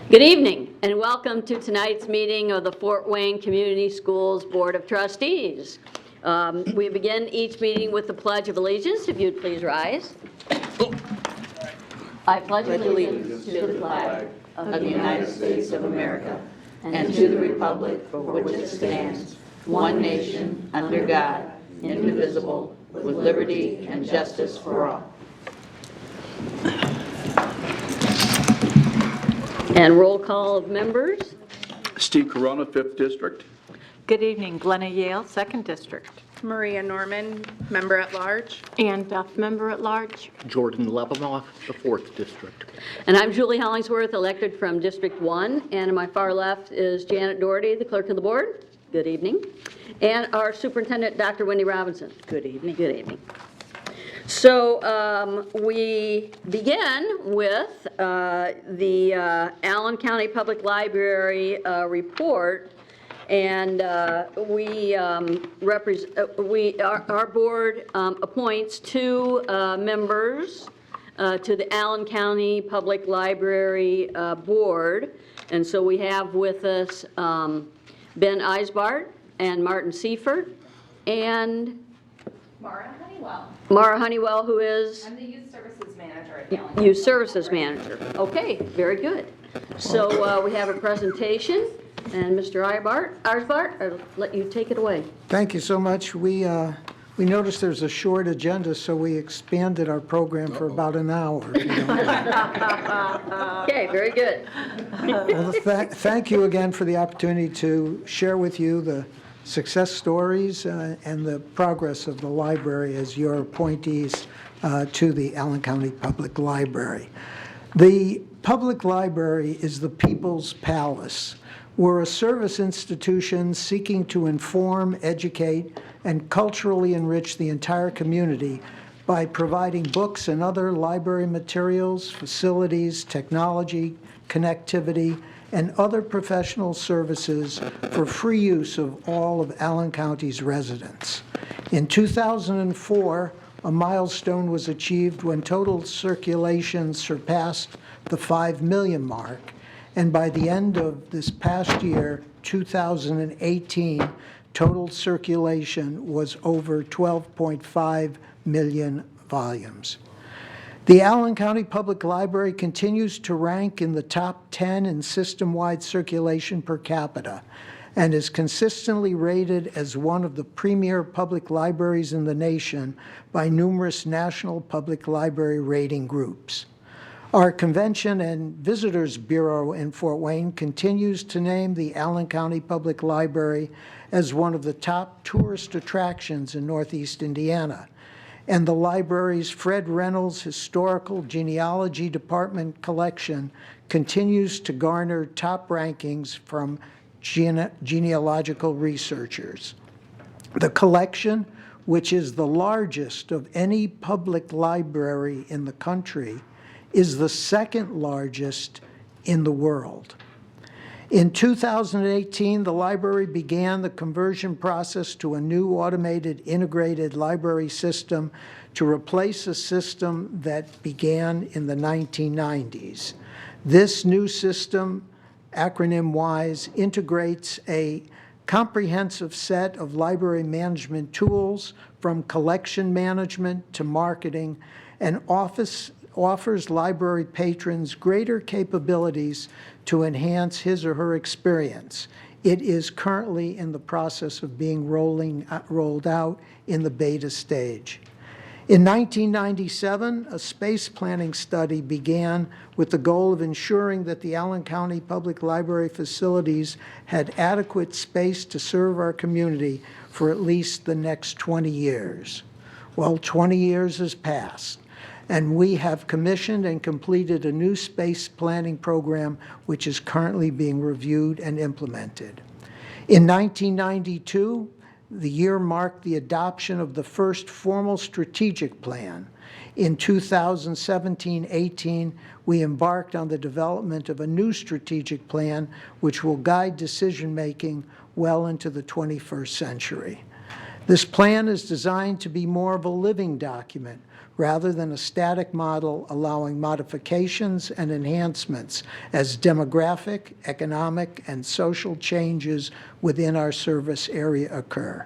Good evening, and welcome to tonight's meeting of the Fort Wayne Community Schools Board of Trustees. We begin each meeting with the Pledge of Allegiance. If you'd please rise. I pledge allegiance to the flag of the United States of America and to the republic for which it stands, one nation, under God, indivisible, with liberty and justice for all. And roll call of members. Steve Corona, 5th District. Good evening, Glenna Yale, 2nd District. Maria Norman, Member at Large. Ann Duff, Member at Large. Jordan Levinoff, the 4th District. And I'm Julie Hollingsworth, elected from District 1. And on my far left is Janet Doherty, the clerk of the board. Good evening. And our superintendent, Dr. Wendy Robinson. Good evening. Good evening. So we begin with the Allen County Public Library report, and our board appoints 2 members to the Allen County Public Library Board, and so we have with us Ben Eisbart and Martin Seifert and Mara Honeywell, who is? I'm the Youth Services Manager at Allen. Youth Services Manager. Okay, very good. So we have a presentation, and Mr. Eisbart, I'll let you take it away. Thank you so much. We noticed there's a short agenda, so we expanded our program for about an hour. Okay, very good. Well, thank you again for the opportunity to share with you the success stories and the progress of the library as your appointees to the Allen County Public Library. The public library is the people's palace. We're a service institution seeking to inform, educate, and culturally enrich the entire community by providing books and other library materials, facilities, technology, connectivity, and other professional services for free use of all of Allen County's residents. In 2004, a milestone was achieved when total circulation surpassed the 5 million mark, and by the end of this past year, 2018, total circulation was over 12.5 million volumes. The Allen County Public Library continues to rank in the top 10 in system-wide circulation per capita and is consistently rated as one of the premier public libraries in the nation by numerous national public library rating groups. Our Convention and Visitors Bureau in Fort Wayne continues to name the Allen County Public Library as one of the top tourist attractions in Northeast Indiana. And the library's Fred Reynolds Historical Genealogy Department collection continues to garner top rankings from genealogical researchers. The collection, which is the largest of any public library in the country, is the second largest in the world. In 2018, the library began the conversion process to a new automated integrated library system to replace a system that began in the 1990s. This new system, acronym-wise, integrates a comprehensive set of library management tools from collection management to marketing and offers library patrons greater capabilities to enhance his or her experience. It is currently in the process of being rolled out in the beta stage. In 1997, a space planning study began with the goal of ensuring that the Allen County Public Library facilities had adequate space to serve our community for at least the next 20 years. Well, 20 years has passed, and we have commissioned and completed a new space planning program which is currently being reviewed and implemented. In 1992, the year marked the adoption of the first formal strategic plan. In 2017-18, we embarked on the development of a new strategic plan which will guide decision-making well into the 21st century. This plan is designed to be more of a living document rather than a static model allowing modifications and enhancements as demographic, economic, and social changes within our service area occur.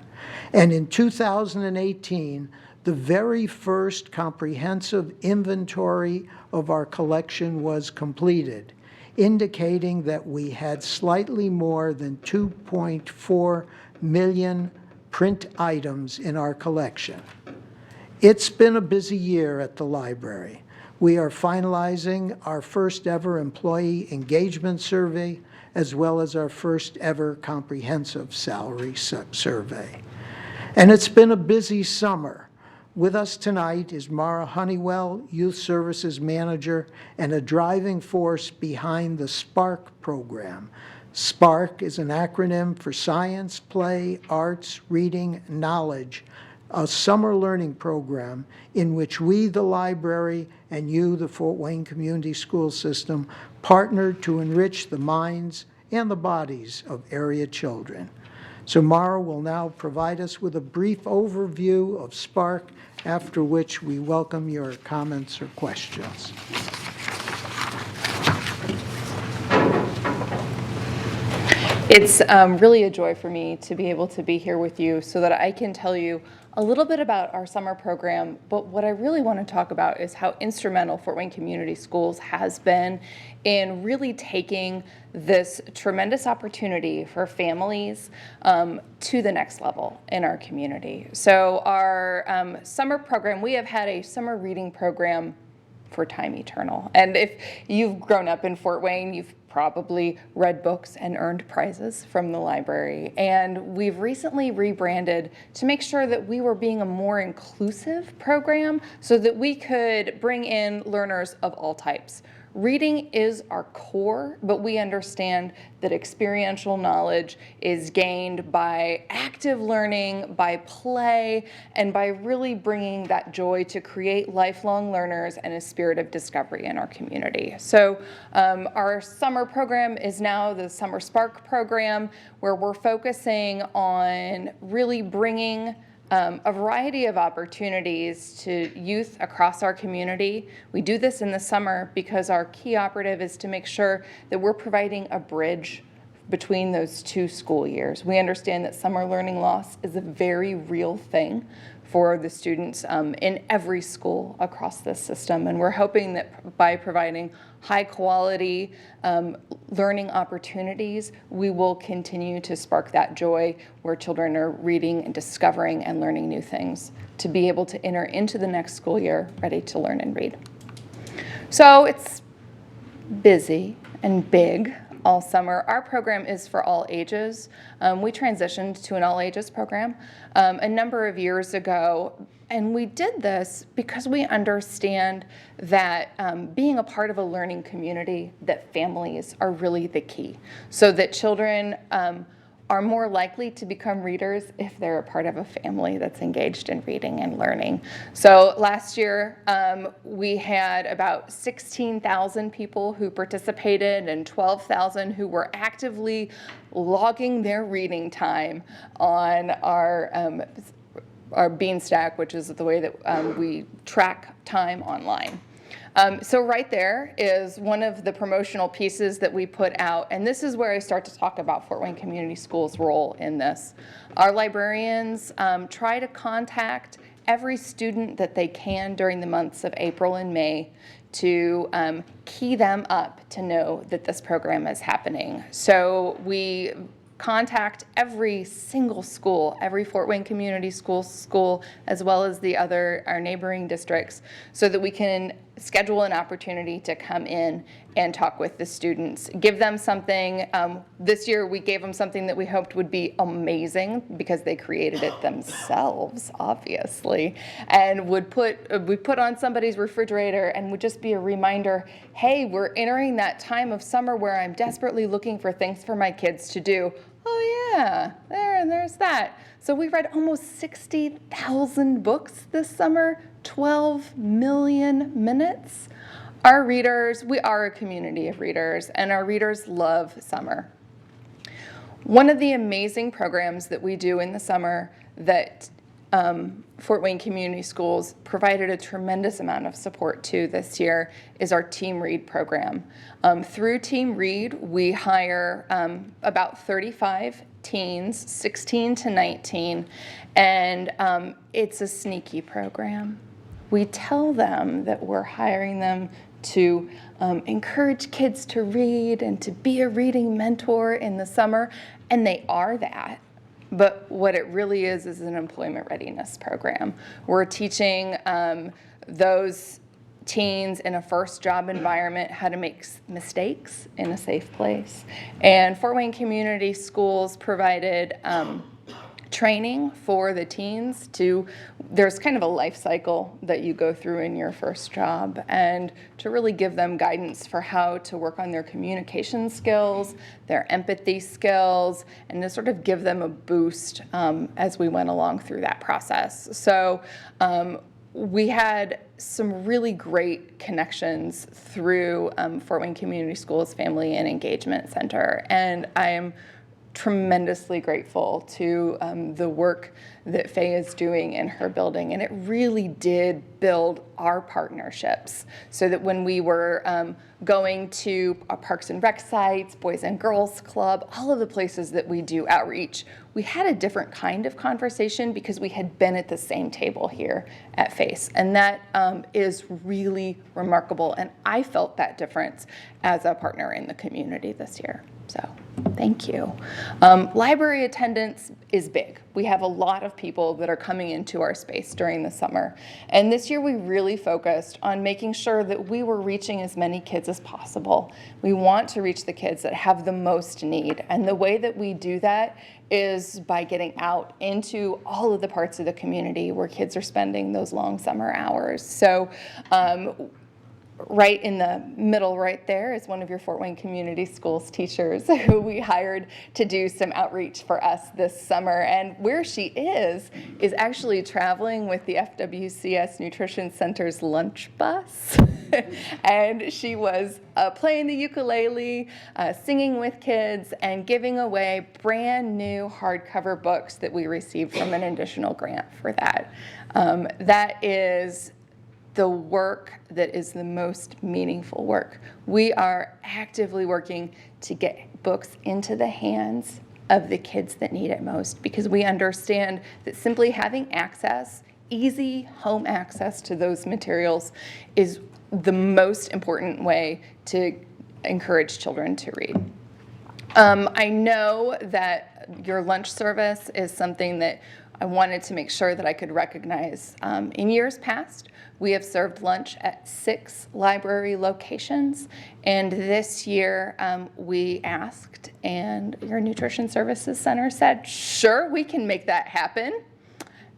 And in 2018, the very first comprehensive inventory of our collection was completed, indicating that we had slightly more than 2.4 million print items in our collection. It's been a busy year at the library. We are finalizing our first ever employee engagement survey, as well as our first ever comprehensive salary survey. And it's been a busy summer. With us tonight is Mara Honeywell, Youth Services Manager, and a driving force behind the SPARK program. SPARK is an acronym for Science, Play, Arts, Reading, Knowledge, a summer learning program in which we, the library, and you, the Fort Wayne Community School System, partnered to enrich the minds and the bodies of area children. So Mara will now provide us with a brief overview of SPARK, after which we welcome your comments or questions. It's really a joy for me to be able to be here with you so that I can tell you a little bit about our summer program, but what I really want to talk about is how instrumental Fort Wayne Community Schools has been in really taking this tremendous opportunity for families to the next level in our community. So our summer program, we have had a summer reading program for time eternal. And if you've grown up in Fort Wayne, you've probably read books and earned prizes from the library. And we've recently rebranded to make sure that we were being a more inclusive program so that we could bring in learners of all types. Reading is our core, but we understand that experiential knowledge is gained by active learning, by play, and by really bringing that joy to create lifelong learners and a spirit of discovery in our community. So our summer program is now the Summer Spark program, where we're focusing on really bringing a variety of opportunities to youth across our community. We do this in the summer because our key operative is to make sure that we're providing a bridge between those two school years. We understand that summer learning loss is a very real thing for the students in every school across this system, and we're hoping that by providing high quality learning opportunities, we will continue to spark that joy where children are reading and discovering and learning new things to be able to enter into the next school year ready to learn and read. So it's busy and big all summer. Our program is for all ages. We transitioned to an all ages program a number of years ago, and we did this because we understand that being a part of a learning community, that families are really the key, so that children are more likely to become readers if they're a part of a family that's engaged in reading and learning. So last year, we had about 16,000 people who participated and 12,000 who were actively logging their reading time on our Beanstack, which is the way that we track time online. So right there is one of the promotional pieces that we put out, and this is where I start to talk about Fort Wayne Community Schools' role in this. Our librarians try to contact every student that they can during the months of April and May to key them up to know that this program is happening. So we contact every single school, every Fort Wayne Community School, as well as our neighboring districts, so that we can schedule an opportunity to come in and talk with the students, give them something. This year we gave them something that we hoped would be amazing because they created it themselves, obviously, and we put on somebody's refrigerator and would just be a reminder, hey, we're entering that time of summer where I'm desperately looking for things for my kids to do. Oh yeah, there's that. So we read almost 60,000 books this summer, 12 million minutes. Our readers, we are a community of readers, and our readers love summer. One of the amazing programs that we do in the summer that Fort Wayne Community Schools provided a tremendous amount of support to this year is our Team Read program. Through Team Read, we hire about 35 teens, 16 to 19, and it's a sneaky program. We tell them that we're hiring them to encourage kids to read and to be a reading mentor in the summer, and they are that. But what it really is an employment readiness program. We're teaching those teens in a first job environment how to make mistakes in a safe place. And Fort Wayne Community Schools provided training for the teens there's kind of a life cycle that you go through in your first job, and to really give them guidance for how to work on their communication skills, their empathy skills, and to sort of give them a boost as we went along through that process. So we had some really great connections through Fort Wayne Community Schools Family and Engagement Center, and I am tremendously grateful to the work that Faye is doing in her building, and it really did build our partnerships so that when we were going to our Parks and Rec sites, Boys and Girls Club, all of the places that we do outreach, we had a different kind of conversation because we had been at the same table here at FACE, and that is really remarkable, and I felt that difference as a partner in the community this year. So thank you. Library attendance is big. We have a lot of people that are coming into our space during the summer. And this year we really focused on making sure that we were reaching as many kids as possible. We want to reach the kids that have the most need. And the way that we do that is by getting out into all of the parts of the community where kids are spending those long summer hours. So right in the middle right there is one of your Fort Wayne Community Schools teachers who we hired to do some outreach for us this summer. And where she is actually traveling with the FWCS Nutrition Center's lunch bus. And she was playing the ukulele, singing with kids, and giving away brand new hardcover books that we received from an additional grant for that. That is the work that is the most meaningful work. We are actively working to get books into the hands of the kids that need it most, because we understand that simply having access, easy home access to those materials, is the most important way to encourage children to read. I know that your lunch service is something that I wanted to make sure that I could recognize. In years past, we have served lunch at 6 library locations, and this year we asked, and your Nutrition Services Center said, sure, we can make that happen,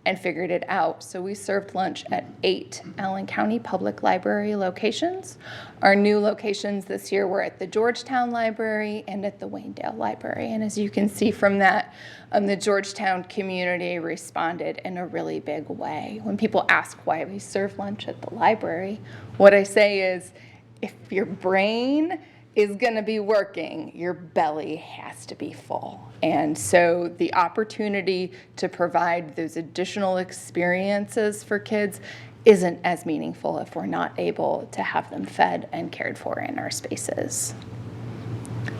and figured it out. So we served lunch at 8 Allen County Public Library locations. Our new locations this year were at the Georgetown Library and at the Waynedale Library. And as you can see from that, the Georgetown community responded in a really big way. When people ask why we serve lunch at the library, what I say is, if your brain is going to be working, your belly has to be full. And so the opportunity to provide those additional experiences for kids isn't as meaningful if we're not able to have them fed and cared for in our spaces.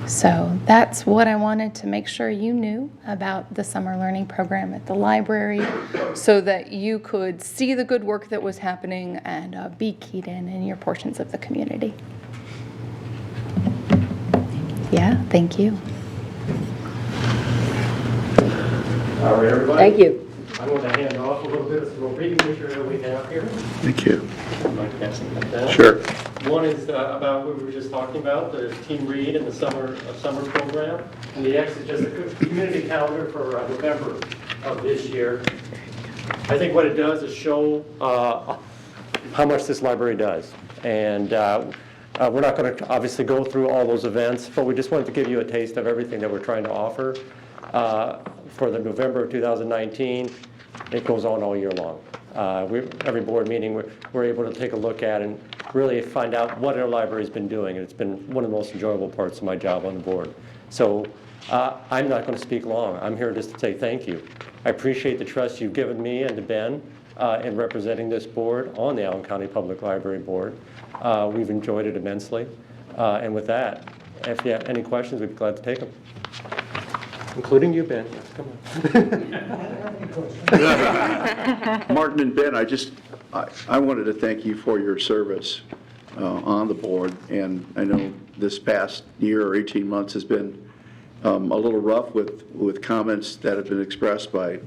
So that's what I wanted to make sure you knew about the summer learning program at the library, so that you could see the good work that was happening and be keyed in your portions of the community. Yeah, thank you. All right, everybody. Thank you. I'm going to hand off a little bit of the reading material we have here. Thank you. I'd like to have something like that. Sure. One is about what we were just talking about, the Team Read and the summer program. And the X is just a community calendar for November of this year. I think what it does is show how much this library does. And we're not going to obviously go through all those events, but we just wanted to give you a taste of everything that we're trying to offer for the November of 2019. It goes on all year long. Every board meeting, we're able to take a look at and really find out what our library's been doing. And it's been one of the most enjoyable parts of my job on the board. So I'm not going to speak long. I'm here just to say thank you. I appreciate the trust you've given me and to Ben in representing this board on the Allen County Public Library Board. We've enjoyed it immensely. And with that, if you have any questions, we'd be glad to take them. Including you, Ben. Yes, come on. Martin and Ben, I wanted to thank you for your service on the board, and I know this past year or 18 months has been a little rough with comments that have been expressed by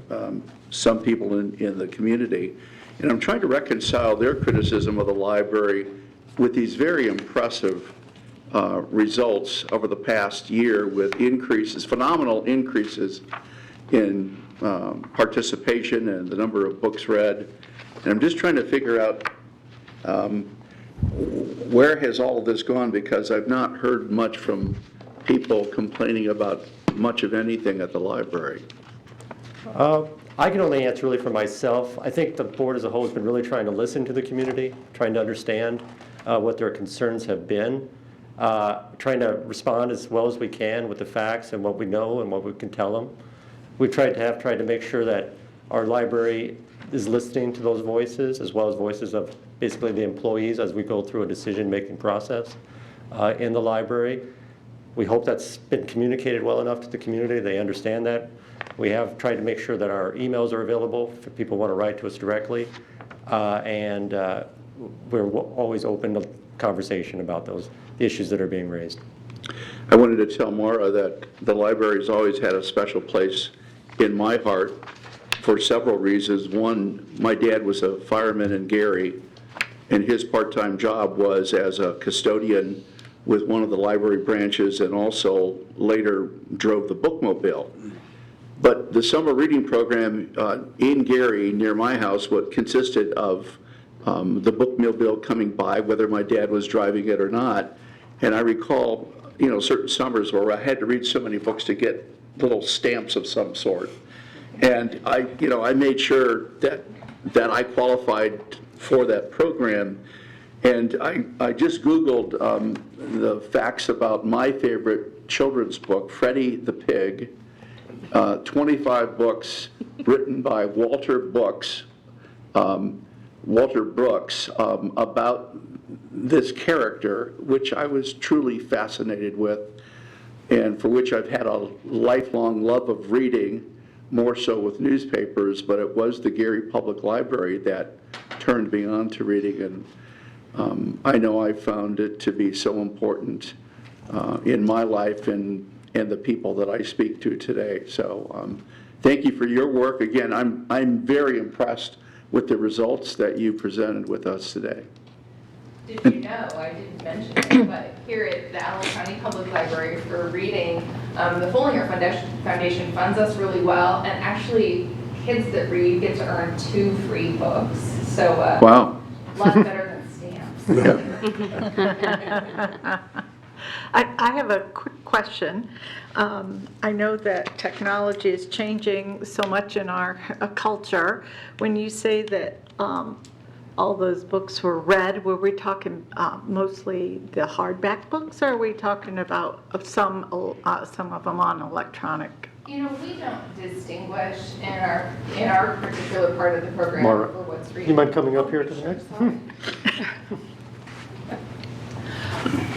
some people in the community, and I'm trying to reconcile their criticism of the library with these very impressive results over the past year with increases, phenomenal increases in participation and the number of books read. And I'm just trying to figure out where has all of this gone, because I've not heard much from people complaining about much of anything at the library. I can only answer really for myself. I think the board as a whole has been really trying to listen to the community, trying to understand what their concerns have been, trying to respond as well as we can with the facts and what we know and what we can tell them. We've tried to make sure that our library is listening to those voices as well as voices of basically the employees as we go through a decision-making process in the library. We hope that's been communicated well enough to the community. They understand that. We have tried to make sure that our emails are available if people want to write to us directly. And we're always open to conversation about the issues that are being raised. I wanted to tell Maura that the library's always had a special place in my heart for several reasons. One, my dad was a fireman in Gary, and his part-time job was as a custodian with one of the library branches, and also later drove the bookmobile. But the summer reading program in Gary, near my house, what consisted of the bookmobile coming by, whether my dad was driving it or not. And I recall, certain summers where I had to read so many books to get little stamps of some sort. And I made sure that I qualified for that program. And I just Googled the facts about my favorite children's book, Freddie the Pig, 25 books written by Walter Brooks about this character, which I was truly fascinated with, and for which I've had a lifelong love of reading, more so with newspapers, but it was the Gary Public Library that turned me on to reading, and I know I found it to be so important in my life and the people that I speak to today. So thank you for your work. Again, I'm very impressed with the results that you presented with us today. Did you know, I didn't mention it, but here at the Allen County Public Library for reading, the Follinger Foundation funds us really well, and actually kids that read get to earn 2 free books. So Wow. a lot better than stamps. I have a quick question. I know that technology is changing so much in our culture. When you say that all those books were read, were we talking mostly the hardback books, or are we talking about some of them on electronic? We don't distinguish in our particular part of the program Maura, for what's reading. you mind coming up here to the next?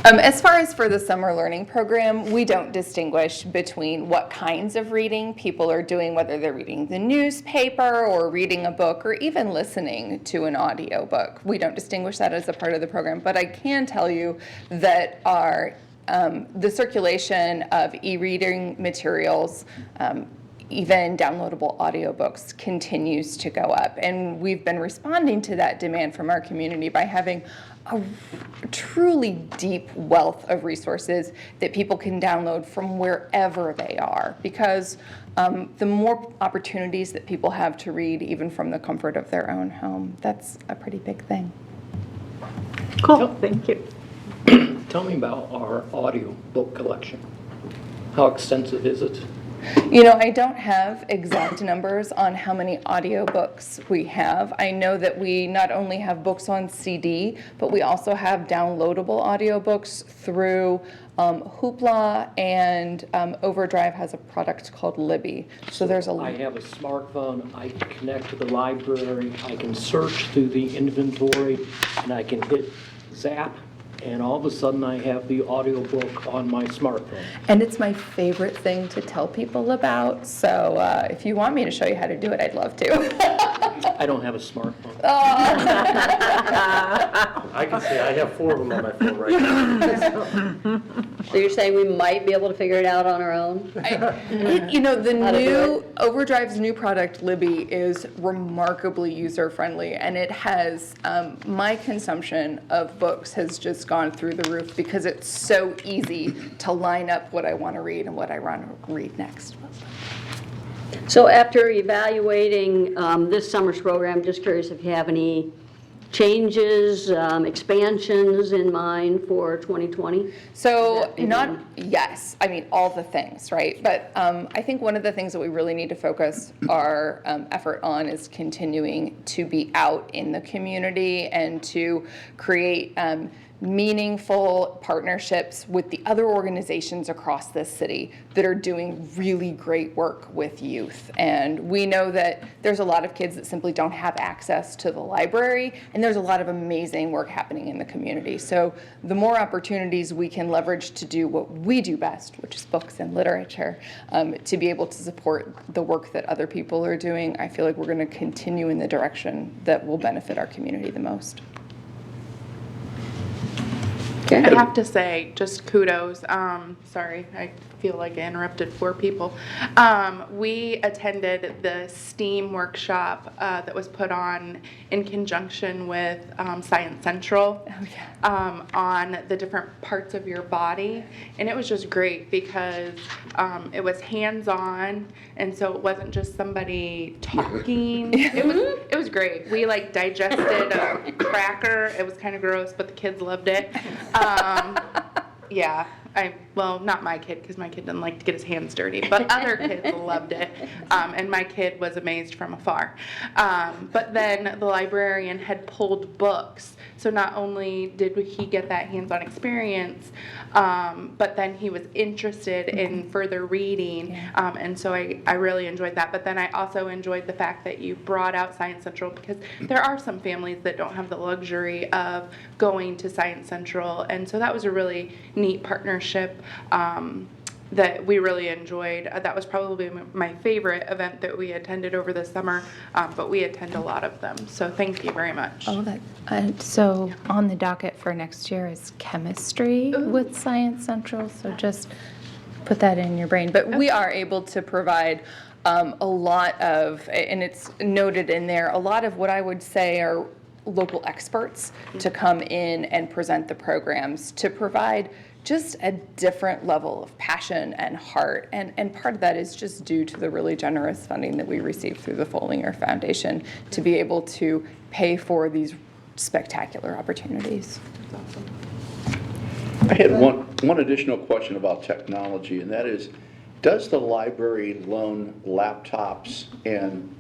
As far as for the summer learning program, we don't distinguish between what kinds of reading people are doing, whether they're reading the newspaper or reading a book or even listening to an audio book. We don't distinguish that as a part of the program, but I can tell you that the circulation of e-reading materials, even downloadable audiobooks, continues to go up. And we've been responding to that demand from our community by having a truly deep wealth of resources that people can download from wherever they are, because the more opportunities that people have to read, even from the comfort of their own home, that's a pretty big thing. Cool, thank you. Tell me about our audio book collection. How extensive is it? You know, I don't have exact numbers on how many audiobooks we have. I know that we not only have books on CD, but we also have downloadable audiobooks through Hoopla, and Overdrive has a product called Libby. So there's a... I have a smartphone, I can connect to the library, I can search through the inventory, and I can hit zap, and all of a sudden I have the audiobook on my smartphone. And it's my favorite thing to tell people about. So if you want me to show you how to do it, I'd love to. I don't have a smartphone. I can say I have 4 of them on my phone right now. So you're saying we might be able to figure it out on our own? You know, the How to do new Overdrive's new product, Libby, is remarkably user-friendly, and it has, my consumption of books has just gone through the roof because it's so easy to line up what I want to read and what I want to read next. So after evaluating this summer's program, just curious if you have any changes, expansions in mind for 2020? So yes, I mean, all the things, right? But I think one of the things that we really need to focus our effort on is continuing to be out in the community and to create meaningful partnerships with the other organizations across this city that are doing really great work with youth. And we know that there's a lot of kids that simply don't have access to the library, and there's a lot of amazing work happening in the community. So the more opportunities we can leverage to do what we do best, which is books and literature, to be able to support the work that other people are doing, I feel like we're going to continue in the direction that will benefit our community the most. I have to say, just kudos. Sorry, I feel like I interrupted 4 people. We attended the STEAM workshop that was put on in conjunction with Science Central on the different parts of your body. And it was just great because it was hands-on, and so it wasn't just somebody talking. It was great. We like digested a cracker. It was kind of gross, but the kids loved it. Yeah, well, not my kid, because my kid didn't like to get his hands dirty, but other kids loved it, and my kid was amazed from afar. But then the librarian had pulled books, so not only did he get that hands-on experience, but then he was interested in further reading, and so I really enjoyed that. But then I also enjoyed the fact that you brought out Science Central, because there are some families that don't have the luxury of going to Science Central, and so that was a really neat partnership that we really enjoyed. That was probably my favorite event that we attended over the summer, but we attend a lot of them, so thank you very much. So on the docket for next year is chemistry with Science Central, so just put that in your brain. But we are able to provide a lot of, and it's noted in there, a lot of what I would say are local experts to come in and present the programs, to provide just a different level of passion and heart. And part of that is just due to the really generous funding that we received through the Follinger Foundation to be able to pay for these spectacular opportunities. That's awesome. I had one additional question about technology, and that is, does the library loan laptops, and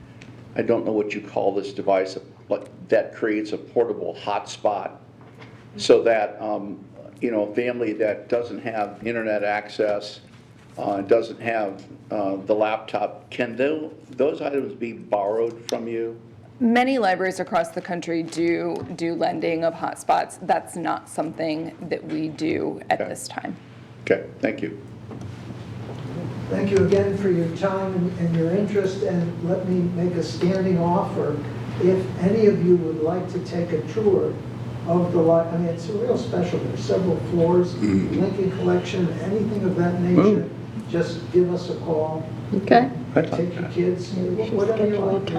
I don't know what you call this device, but that creates a portable hotspot so that a family that doesn't have internet access, doesn't have the laptop, can those items be borrowed from you? Many libraries across the country do lending of hotspots. That's not something that we do at this time. Okay, thank you. Thank you again for your time and your interest, and let me make a standing offer. If any of you would like to take a tour of the library, I mean, it's real special. There's several floors, Lincoln Collection, anything of that nature, just give us a call. Okay. Take your kids, whatever you like.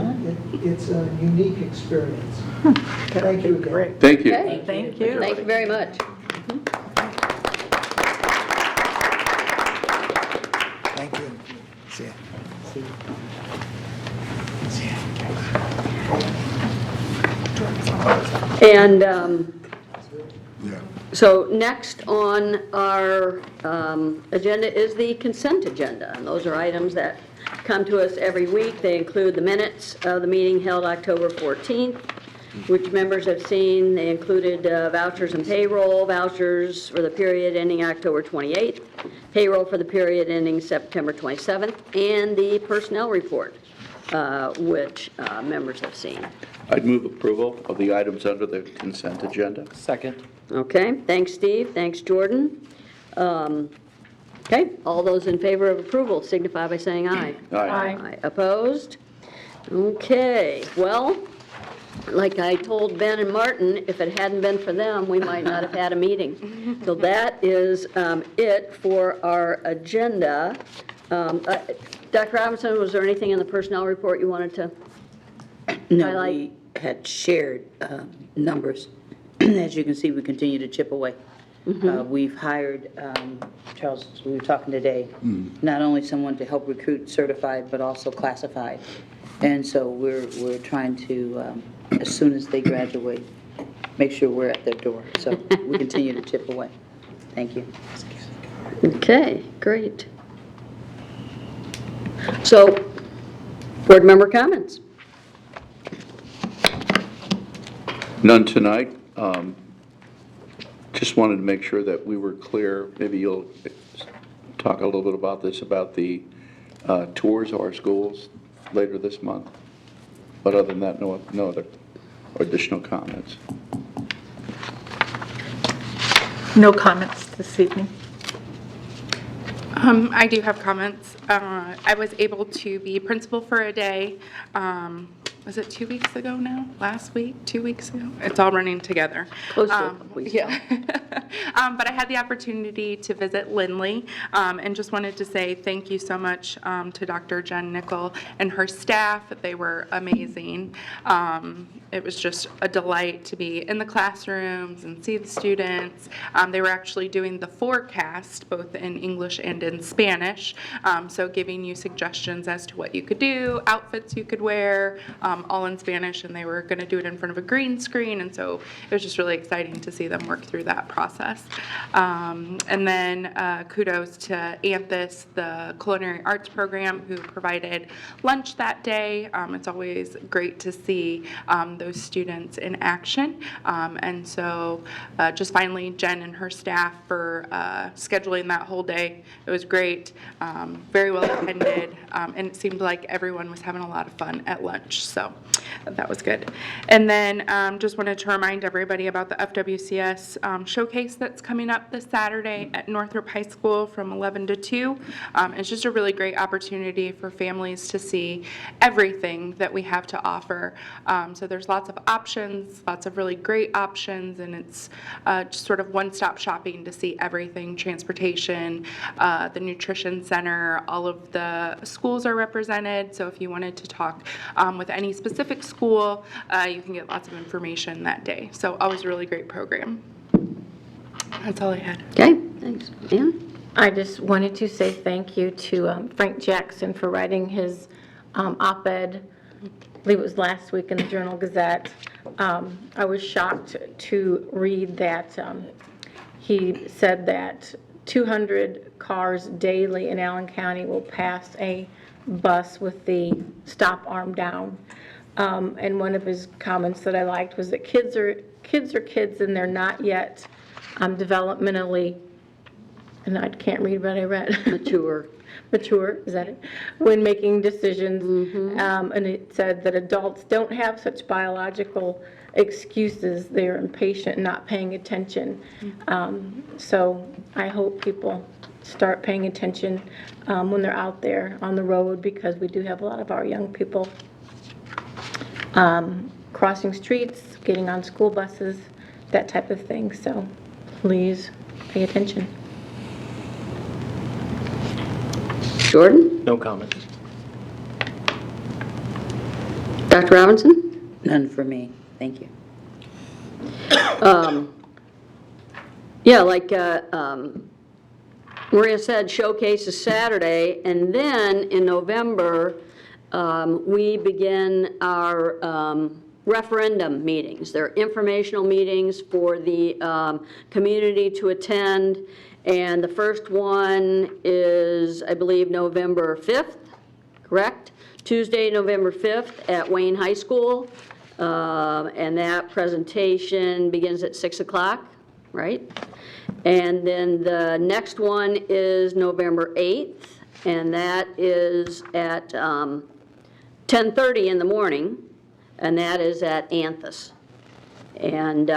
It's a unique experience. Thank you again. Thank you. Okay. Thank you. Thank you very much. Thank you. See ya. And Yeah. So next on our agenda is the consent agenda, and those are items that come to us every week. They include the minutes of the meeting held October 14th, which members have seen. They included vouchers and payroll, vouchers for the period ending October 28th, payroll for the period ending September 27th, and the personnel report, which members have seen. I'd move approval of the items under the consent agenda. Second. Okay, thanks, Steve. Thanks, Jordan. Okay, all those in favor of approval signify by saying aye. Aye. Opposed? Okay, well, like I told Ben and Martin, if it hadn't been for them, we might not have had a meeting. So that is it for our agenda. Dr. Robinson, was there anything in the personnel report you wanted to No, highlight? we had shared numbers. As you can see, we continue to chip away. We've hired, Charles, we were talking today, not only someone to help recruit certified, but also classified. And so we're trying to, as soon as they graduate, make sure we're at their door. So we continue to chip away. Thank you. Okay, great. So, board member comments? None tonight. Just wanted to make sure that we were clear. Maybe you'll talk a little bit about this, about the tours of our schools later this month. But other than that, no other additional comments. No comments this evening. I do have comments. I was able to be principal for a day. Was it 2 weeks ago now? Last week? 2 weeks ago? It's all running together. Close to a couple weeks ago. But I had the opportunity to visit Lindley, and just wanted to say thank you so much to Dr. Jen Nickel and her staff. They were amazing. It was just a delight to be in the classrooms and see the students. They were actually doing the forecast both in English and in Spanish, so giving you suggestions as to what you could do, outfits you could wear, all in Spanish, and they were going to do it in front of a green screen, and so it was just really exciting to see them work through that process. And then kudos to Anthus, the Culinary Arts Program, who provided lunch that day. It's always great to see those students in action, and so just finally Jen and her staff for scheduling that whole day. It was great, very well attended, and it seemed like everyone was having a lot of fun at lunch, so that was good. And then just wanted to remind everybody about the FWCS showcase that's coming up this Saturday at Northrop High School from 11 to 2. It's just a really great opportunity for families to see everything that we have to offer. So there's lots of options, lots of really great options, and it's just sort of one-stop shopping to see everything: transportation, the nutrition center, all of the schools are represented. So if you wanted to talk with any specific school, you can get lots of information that day. So always a really great program. That's all I had. Okay, thanks. Ann? I just wanted to say thank you to Frank Jackson for writing his op-ed, I believe it was last week in the Journal-Gazette. I was shocked to read that he said that 200 cars daily in Allen County will pass a bus with the stop arm down. And one of his comments that I liked was that kids are kids and they're not yet developmentally, and I can't read what I read. Mature, is that it? When making decisions. And it said that adults don't have such biological excuses. They're impatient, not paying attention. So I hope people start paying attention when they're out there on the road, because we do have a lot of our young people crossing streets, getting on school buses, that type of thing. So please pay attention. Jordan? No comment. Dr. Robinson? None for me. Thank you. Yeah, like Maria said, showcase is Saturday, and then in November, we begin our referendum meetings. They're informational meetings for the community to attend, and the first one is, I believe, November 5th, correct? Tuesday, November 5th at Wayne High School, and that presentation begins at 6 o'clock, right? And then the next one is November 8th, and that is at 10:30 in the morning, and that is at Anthus. And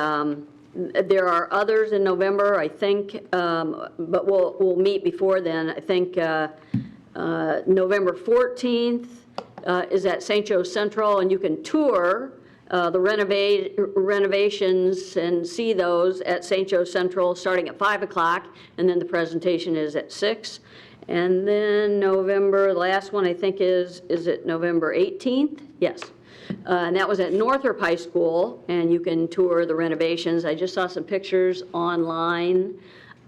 there are others in November, I think, but we'll meet before then. I think November 14th is at St. Joe Central, and you can tour the renovations and see those at St. Joe Central starting at 5 o'clock, and then the presentation is at 6. And then November, the last one I think is it November 18th? Yes. And that was at Northrop High School, and you can tour the renovations. I just saw some pictures online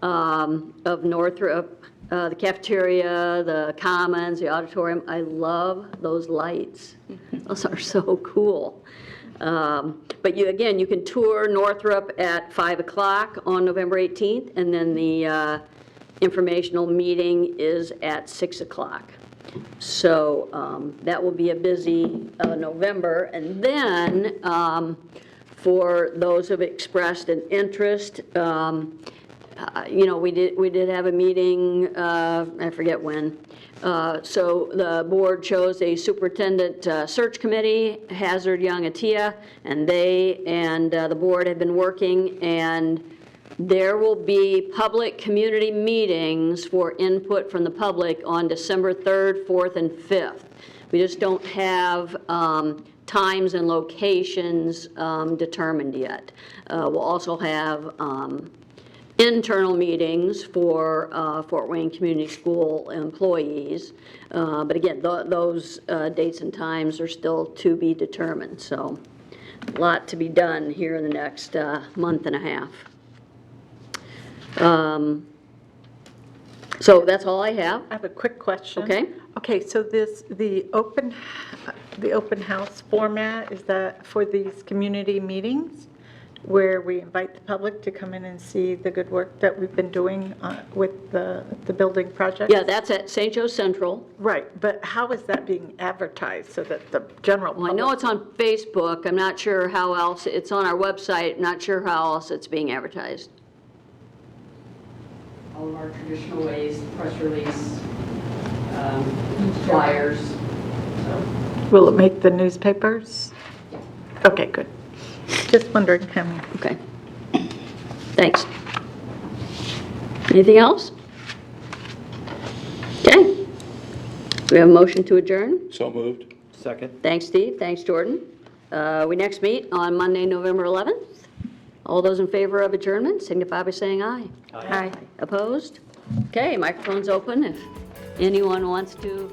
of Northrop, the cafeteria, the commons, the auditorium. I love those lights. Those are so cool. But you can tour Northrop at 5 o'clock on November 18th, and then the informational meeting is at 6 o'clock. So that will be a busy November. And then for those who have expressed an interest, we did have a meeting, I forget when. So the board chose a superintendent search committee, Hazard Young Atia, and they and the board have been working, and there will be public community meetings for input from the public on December 3rd, 4th, and 5th. We just don't have times and locations determined yet. We'll also have internal meetings for Fort Wayne Community School employees. But again, those dates and times are still to be determined. So a lot to be done here in the next month and a half. So that's all I have. I have a quick question. Okay. Okay, so the open house format, is that for these community meetings where we invite the public to come in and see the good work that we've been doing with the building project? Yeah, that's at St. Joe Central. Right, but how is that being advertised so that the general public? Well, I know it's on Facebook. I'm not sure how else. It's on our website. Not sure how else it's being advertised. All of our traditional ways, press release, flyers, so. Will it make the newspapers? Okay, good. Just wondering how many. Okay. Thanks. Anything else? Okay. Do we have a motion to adjourn? So moved. Second. Thanks, Steve. Thanks, Jordan. We next meet on Monday, November 11th. All those in favor of adjournment signify by saying aye. Aye. Opposed? Okay, microphone's open if anyone wants to